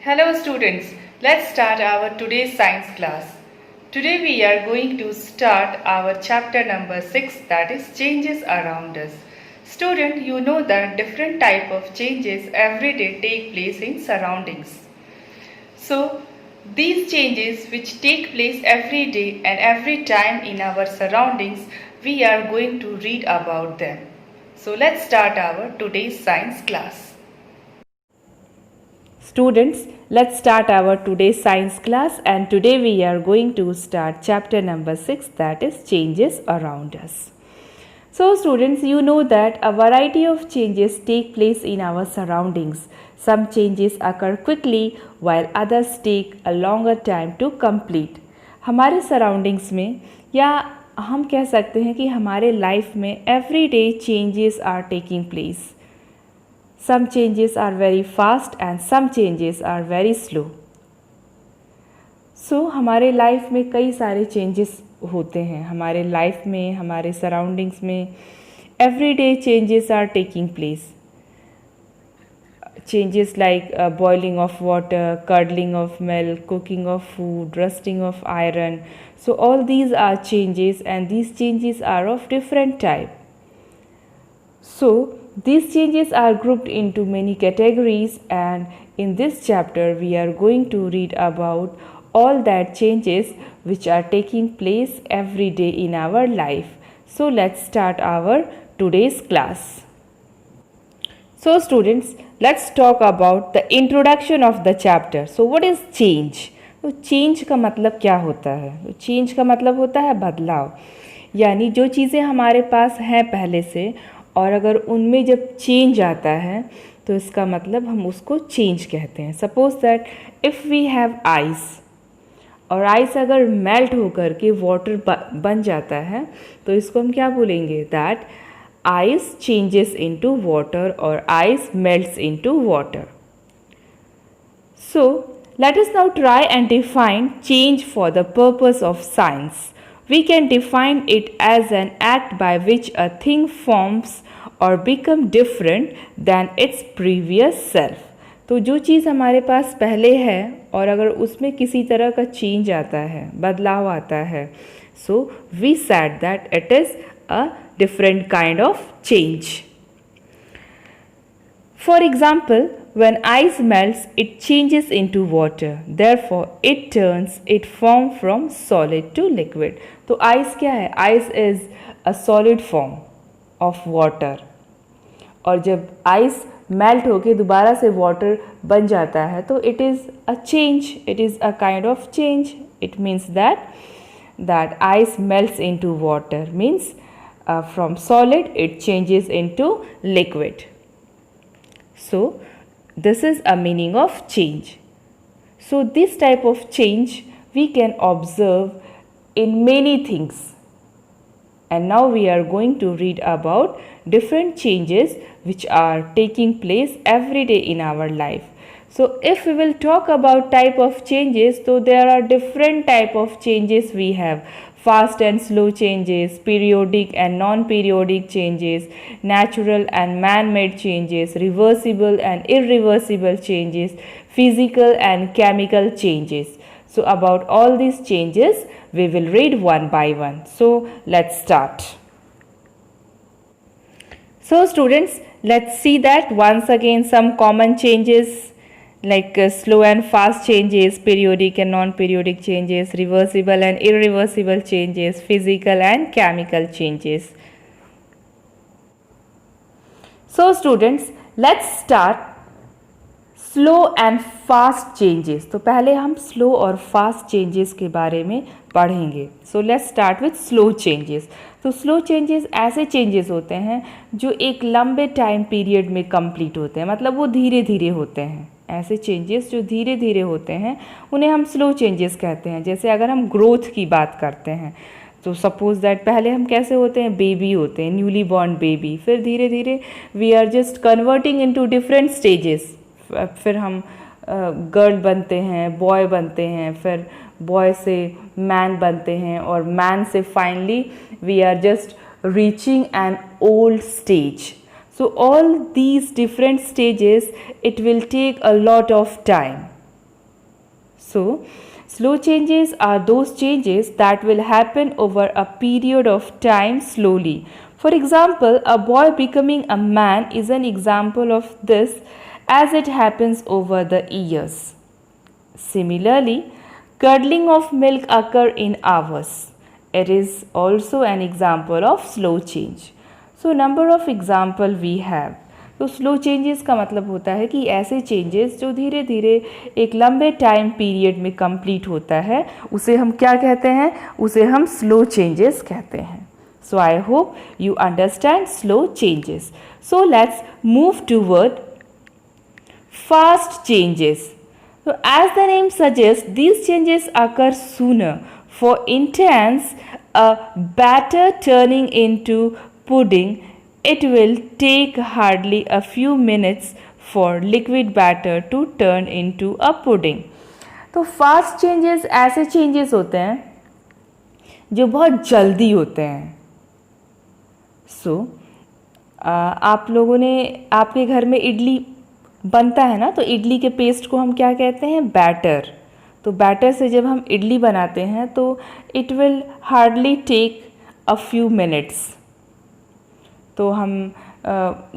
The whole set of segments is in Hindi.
Hello students, let's start our today's science class. Today we are going to start our chapter number 6, that is changes around us. Student, you know that different type of changes every day take place in surroundings. So these changes which take place every day and every time in our surroundings, we are going to read about them. So let's start our today's science class. Students, let's start our today's science class, and today we are going to start chapter number 6, that is changes around us. So students, you know that a variety of changes take place in our surroundings. Some changes occur quickly while others take a longer time to complete. हमारे surroundings में या हम कह सकते हैं कि हमारे life में everyday changes are taking place. Some changes are very fast and some changes are very slow. So हमारे लाइफ में कई सारे चेंजेस होते हैं. हमारे लाइफ में, हमारे सराउंडिंग्स में everyday changes are taking place. Changes like boiling of water, curdling of milk, cooking of food, rusting of iron. So all these are changes, and these changes are of different type. So these changes are grouped into many categories, and in this chapter we are going to read about all that changes which are taking place every day in our life. So let's start our today's class. So students, let's talk about the introduction of the chapter. So what is change? तो change का मतलब क्या होता है? तो change का मतलब होता है बदलाव, यानी जो चीज़ें हमारे पास हैं पहले से और अगर उनमें जब चेंज आता है तो इसका मतलब हम उसको चेंज कहते हैं. Suppose that if we have ice, और आइस अगर मेल्ट होकर के वाटर बन जाता है तो इसको हम क्या बोलेंगे? That ice changes into water और ice melts into water. So let us now try and define change for the purpose of science. We can define it as an act by which a thing forms or become different than its previous self. तो जो चीज़ हमारे पास पहले है और अगर उसमें किसी तरह का चेंज आता है, बदलाव आता है, so we said that it is a different kind of change. For example, when ice melts, it changes into water. Therefore, it form from solid to liquid. तो ice क्या है? Ice is a solid form of water. और जब ice melt होके दोबारा से water बन जाता है तो it is a change. It is a kind of change. It means that ice melts into water, means from solid it changes into liquid. So this is a meaning of change. So this type of change we can observe in many things. And now we are going to read about different changes which are taking place every day in our life. So if we will talk about type of changes, so there are different type of changes we have. Fast and slow changes, periodic and non-periodic changes, natural and man-made changes, reversible and irreversible changes, physical and chemical changes. So about all these changes we will read one by one. So let's start. So students, let's see that once again some common changes like slow and fast changes, periodic and non-periodic changes, reversible and irreversible changes, physical and chemical changes. So students, let's start slow and fast changes. तो पहले हम slow और fast changes के बारे में पढ़ेंगे. So let's start with slow changes. तो स्लो चेंजेस ऐसे चेंजेस होते हैं जो एक लंबे टाइम पीरियड में कंप्लीट होते हैं, मतलब वो धीरे धीरे होते हैं. ऐसे चेंजेस जो धीरे धीरे होते हैं उन्हें हम स्लो चेंजेस कहते हैं. जैसे अगर हम ग्रोथ की बात करते हैं तो सपोज दैट पहले हम कैसे होते हैं? बेबी होते हैं, न्यूली बॉर्न बेबी. फिर धीरे धीरे we are just converting into different stages. फिर हम गर्ल बनते हैं, बॉय बनते हैं, फिर बॉय से मैन बनते हैं और मैन से finally we are just reaching an old stage. So all these different stages, it will take a lot of time. So, slow changes are those changes that will happen over a period of time slowly. For example, a boy becoming a man is an example of this as it happens over the years. Similarly, curdling of milk occur in hours. It is also an example of slow change. So, number of example we have. तो स्लो चेंजेस का मतलब होता है कि ऐसे चेंजेस जो धीरे धीरे एक लंबे टाइम पीरियड में कंप्लीट होता है, उसे हम क्या कहते हैं? उसे हम स्लो चेंजेस कहते हैं. So I hope you understand slow changes. So let's move toward fast changes. So, as the name suggests, these changes occur sooner. For instance, a batter turning into pudding, it will take hardly a few minutes for liquid batter to turn into a pudding. तो फास्ट चेंजेस ऐसे चेंजेस होते हैं जो बहुत जल्दी होते हैं. सो आप लोगों ने, आपके घर में इडली बनता है ना, तो इडली के पेस्ट को हम क्या कहते हैं? बैटर. तो बैटर से जब हम इडली बनाते हैं तो it will hardly take a few minutes. तो हम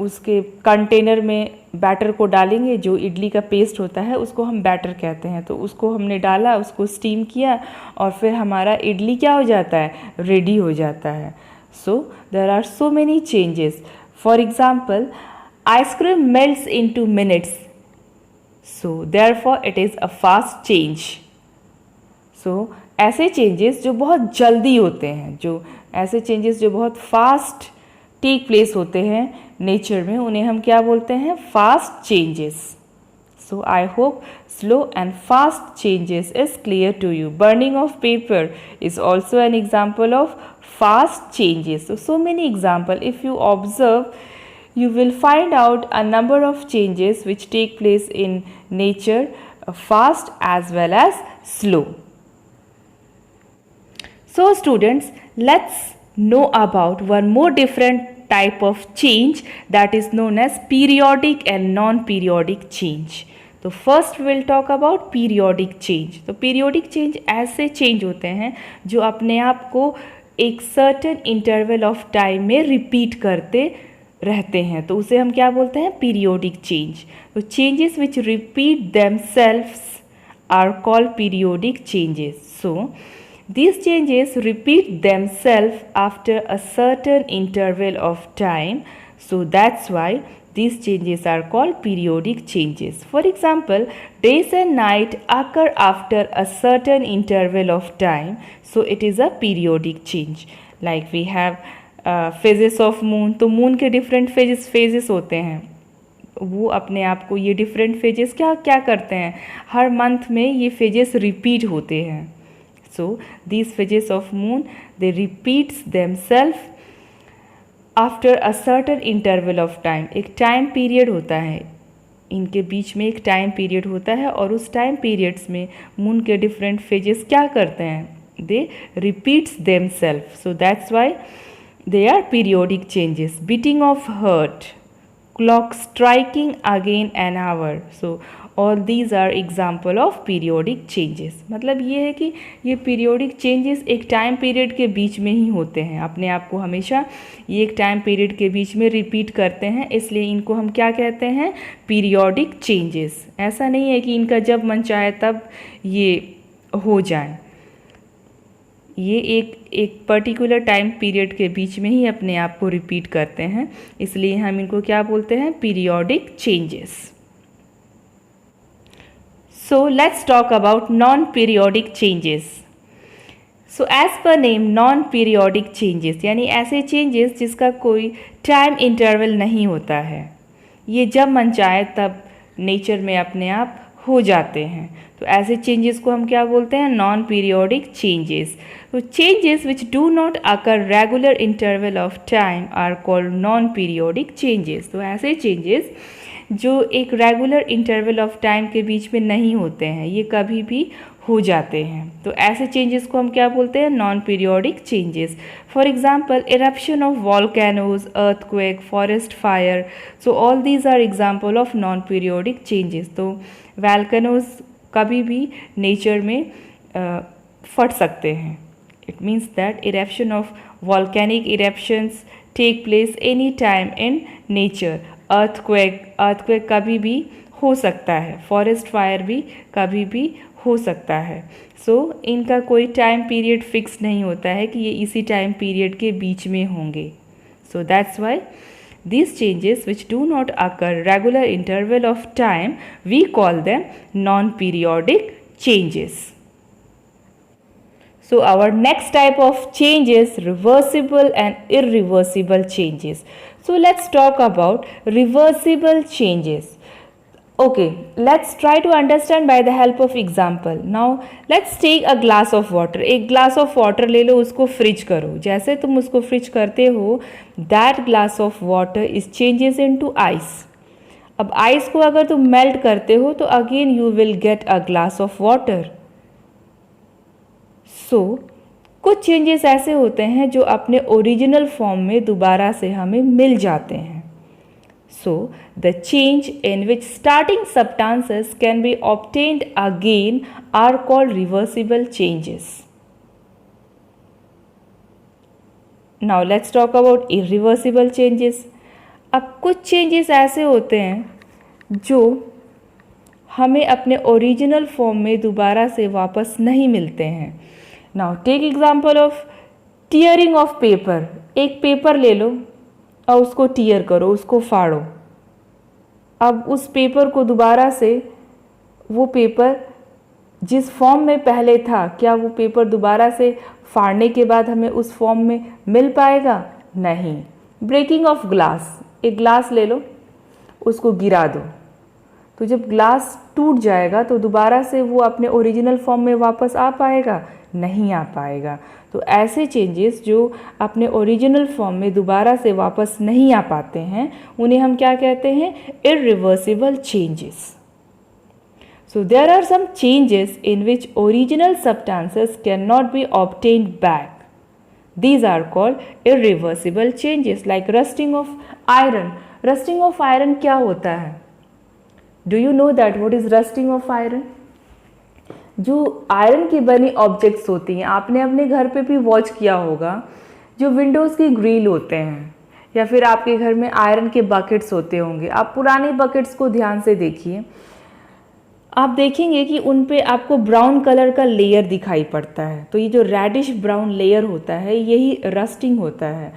उसके कंटेनर में बैटर को डालेंगे, जो इडली का पेस्ट होता है उसको हम बैटर कहते हैं. तो उसको हमने डाला, उसको स्टीम किया और फिर हमारा इडली क्या हो जाता है? रेडी हो जाता है. So there are so many changes. For example, ice cream melts into minutes, so therefore it is a fast change. So ऐसे changes जो बहुत जल्दी होते हैं, जो ऐसे changes जो बहुत fast take place होते हैं nature में, उन्हें हम क्या बोलते हैं? fast changes. So I hope slow and fast changes is clear to you. Burning of paper is also an example of fast changes. So many examples. If you observe, you will find out a number of changes which take place in nature, fast as well as slow. So students, let's know about one more different type of change, that is known as periodic and non-periodic change. तो first will talk about periodic change. तो पीरियोडिक चेंज ऐसे चेंज होते हैं जो अपने आप को एक सर्टेन इंटरवल ऑफ टाइम में रिपीट करते रहते हैं. तो उसे हम क्या बोलते हैं? Periodic change. तो changes which repeat themselves are called periodic changes. So these changes repeat themselves after a certain interval of time. So that's why these changes are called periodic changes. For example, days and night occur after a certain interval of time. So it is a periodic change. Like we have phases of moon. तो मून के डिफरेंट फेजेस होते हैं. वो अपने आप को ये डिफरेंट फेजेस क्या करते हैं? हर मंथ में ये फेजेस रिपीट होते हैं. So these phases of moon they repeats themselves after a certain interval of time. एक टाइम पीरियड होता है, इनके बीच में एक टाइम पीरियड होता है और उस टाइम पीरियड्स में मून के डिफरेंट फेजेस क्या करते हैं? They repeats themself. So that's why they are periodic changes. Beating of heart, clock striking again an hour. So all these are example of periodic changes. मतलब ये है कि ये periodic changes एक टाइम पीरियड के बीच में ही होते हैं. अपने आप को हमेशा ये एक टाइम पीरियड के बीच में रिपीट करते हैं, इसलिए इनको हम क्या कहते हैं? periodic changes. ऐसा नहीं है कि इनका जब मन चाहे तब ये हो जाए. ये एक पर्टिकुलर टाइम पीरियड के बीच में ही अपने आप को रिपीट करते हैं, इसलिए हम इनको क्या बोलते हैं? Periodic changes. So let's talk about non periodic changes. So as per name non periodic changes यानी ऐसे चेंजेस जिसका कोई टाइम इंटरवल नहीं होता है. ये जब मन चाहे तब नेचर में अपने आप हो जाते हैं. तो ऐसे चेंजेस को हम क्या बोलते हैं? Non periodic changes. तो changes which do not occur regular interval of time are called non periodic changes. तो ऐसे चेंजेस जो एक रेगुलर इंटरवल ऑफ टाइम के बीच में नहीं होते हैं, ये कभी भी हो जाते हैं. तो ऐसे चेंजेस को हम क्या बोलते हैं? Non periodic changes. For example, eruption of volcanoes, earthquake, forest fire. So all these are example of non periodic changes. तो वॉल्केनोज कभी भी नेचर में फट सकते हैं. It means that eruption of volcanic eruptions take place any time in nature. Earthquake कभी भी हो सकता है. फॉरेस्ट फायर भी कभी भी हो सकता है. सो इनका कोई टाइम पीरियड फिक्स नहीं होता है कि ये इसी टाइम पीरियड के बीच में होंगे. सो that's Y these changes which do not occur regular interval of time, we call them non-periodic changes. So our next type of change is reversible and irreversible changes. So let's talk about reversible changes. Okay, let's try to understand by the help of example. Now let's take a glass of water. एक glass of water ले लो, उसको फ्रिज करो. जैसे तुम उसको फ्रिज करते हो, that glass of water is changes into ice. अब आइस को अगर तुम मेल्ट करते हो तो again you will get a glass of water. So कुछ चेंजेस ऐसे होते हैं जो अपने ओरिजिनल फॉर्म में दोबारा से हमें मिल जाते हैं. So, the change in which starting substances can be obtained again are called reversible changes. Now, let's talk about irreversible changes. अब कुछ changes ऐसे होते हैं जो हमें अपने ओरिजिनल फॉर्म में दोबारा से वापस नहीं मिलते हैं. Now, take example of tearing of paper. एक पेपर ले लो और उसको टीयर करो, उसको फाड़ो. अब उस पेपर को दोबारा से वो पेपर जिस फॉर्म में पहले था, क्या वो पेपर दोबारा से फाड़ने के बाद हमें उस फॉर्म में मिल पाएगा? नहीं. Breaking of glass. एक ग्लास ले लो, उसको गिरा दो, तो जब ग्लास टूट जाएगा तो दोबारा से वो अपने ओरिजिनल फॉर्म में वापस आ पाएगा? नहीं आ पाएगा. तो ऐसे चेंजेस जो अपने ओरिजिनल फॉर्म में दोबारा से वापस नहीं आ पाते हैं, उन्हें हम क्या कहते हैं? Irreversible changes. So there are some changes in which original substances can not be obtained back. These are called irreversible changes like rusting of iron. Rusting of iron क्या होता है? Do you know that what is rusting of iron? जो आयरन की बनी ऑब्जेक्ट्स होती हैं, आपने अपने घर पे भी वॉच किया होगा, जो विंडोज़ की ग्रिल होते हैं या फिर आपके घर में आयरन के बकेट्स होते होंगे. आप पुराने बकेट्स को ध्यान से देखिए, आप देखेंगे कि उन पे आपको ब्राउन कलर का लेयर दिखाई पड़ता है. तो ये जो रेडिश ब्राउन लेयर होता है, यही रस्टिंग होता है.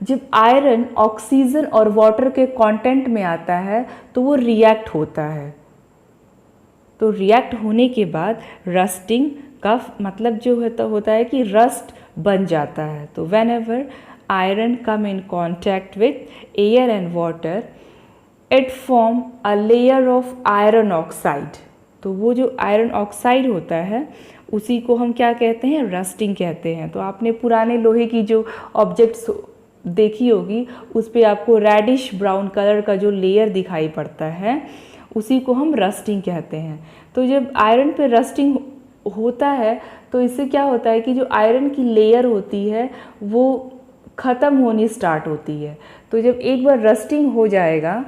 जब आयरन ऑक्सीजन और वाटर के कंटेंट में आता है तो वो रिएक्ट होता है. तो रिएक्ट होने के बाद रस्टिंग का मतलब जो होता है कि रस्ट बन जाता है. तो when ever iron come in contact with air and water, it form a layer of iron oxide. तो वो जो आयरन ऑक्साइड होता है उसी को हम क्या कहते हैं? रस्टिंग कहते हैं. तो आपने पुराने लोहे की जो ऑब्जेक्ट्स देखी होगी, उस पर आपको रेडिश ब्राउन कलर का जो लेयर दिखाई पड़ता है, उसी को हम रस्टिंग कहते हैं. तो जब आयरन पे रस्टिंग होता है तो इससे क्या होता है कि जो आयरन की लेयर होती है वो ख़त्म होनी स्टार्ट होती है. तो जब एक बार रस्टिंग हो जाएगा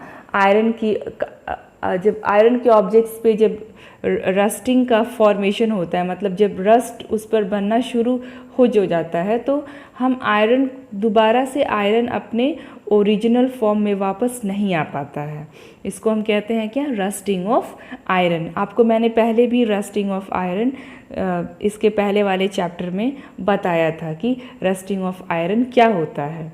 जब आयरन के ऑब्जेक्ट्स पे जब रस्टिंग का फॉर्मेशन होता है, मतलब जब रस्ट उस पर बनना शुरू हो जाता है, तो हम दोबारा से आयरन अपने ओरिजिनल फॉर्म में वापस नहीं आ पाता है. इसको हम कहते हैं क्या? Rusting of iron. आपको मैंने पहले भी रस्टिंग ऑफ आयरन इसके पहले वाले चैप्टर में बताया था कि रस्टिंग ऑफ आयरन क्या होता है.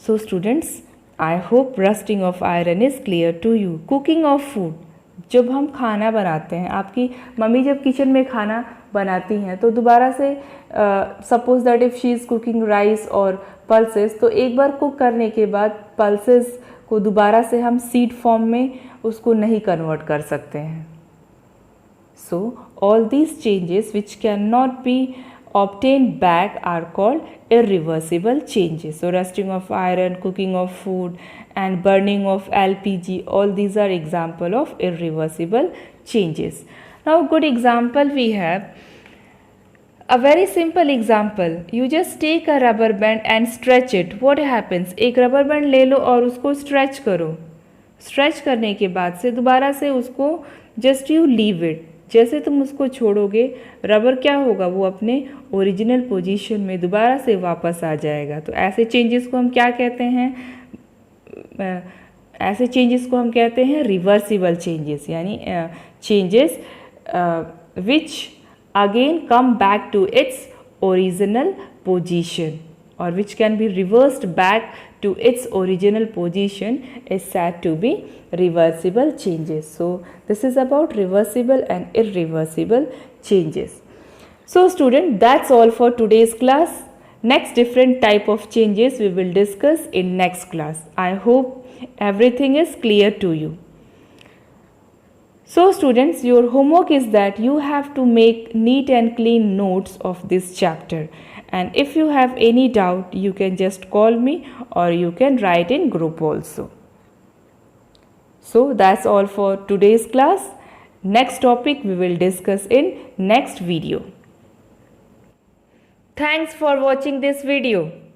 So students, I hope rusting of iron is clear to you. Cooking of food. जब हम खाना बनाते हैं, आपकी मम्मी जब किचन में खाना बनाती हैं तो दोबारा से suppose that if she is cooking rice और पल्सेस, तो एक बार कुक करने के बाद पल्सेस को दोबारा से हम सीड फॉर्म में उसको नहीं कन्वर्ट कर सकते हैं. सो all these changes which can not B obtained back are called irreversible changes. So rusting of iron, cooking of food and burning of LPG, all these are example of irreversible changes. Now good example we have, a very simple example. You just take a rubber band and stretch it. What happens? एक rubber band ले लो और उसको stretch करो, स्ट्रेच करने के बाद से दोबारा से उसको जस्ट यू लीव इट, जैसे तुम उसको छोड़ोगे रबर क्या होगा, वो अपने ओरिजिनल पोजीशन में दोबारा से वापस आ जाएगा। तो ऐसे चेंजेस को हम क्या कहते हैं, ऐसे चेंजेस को हम कहते हैं रिवर्सिबल चेंजेस, यानी changes which again come back to its original position or which can be reversed back to its original position is said to be reversible changes. So this is about reversible and irreversible changes. So student, that's all for today's class. Next different type of changes we will discuss in next class. I hope everything is clear to you. So students, your homework is that you have to make neat and clean notes of this chapter. And if you have any doubt, you can just call me or you can write in group also. So that's all for today's class. Next topic we will discuss in next video. Thanks for watching this video.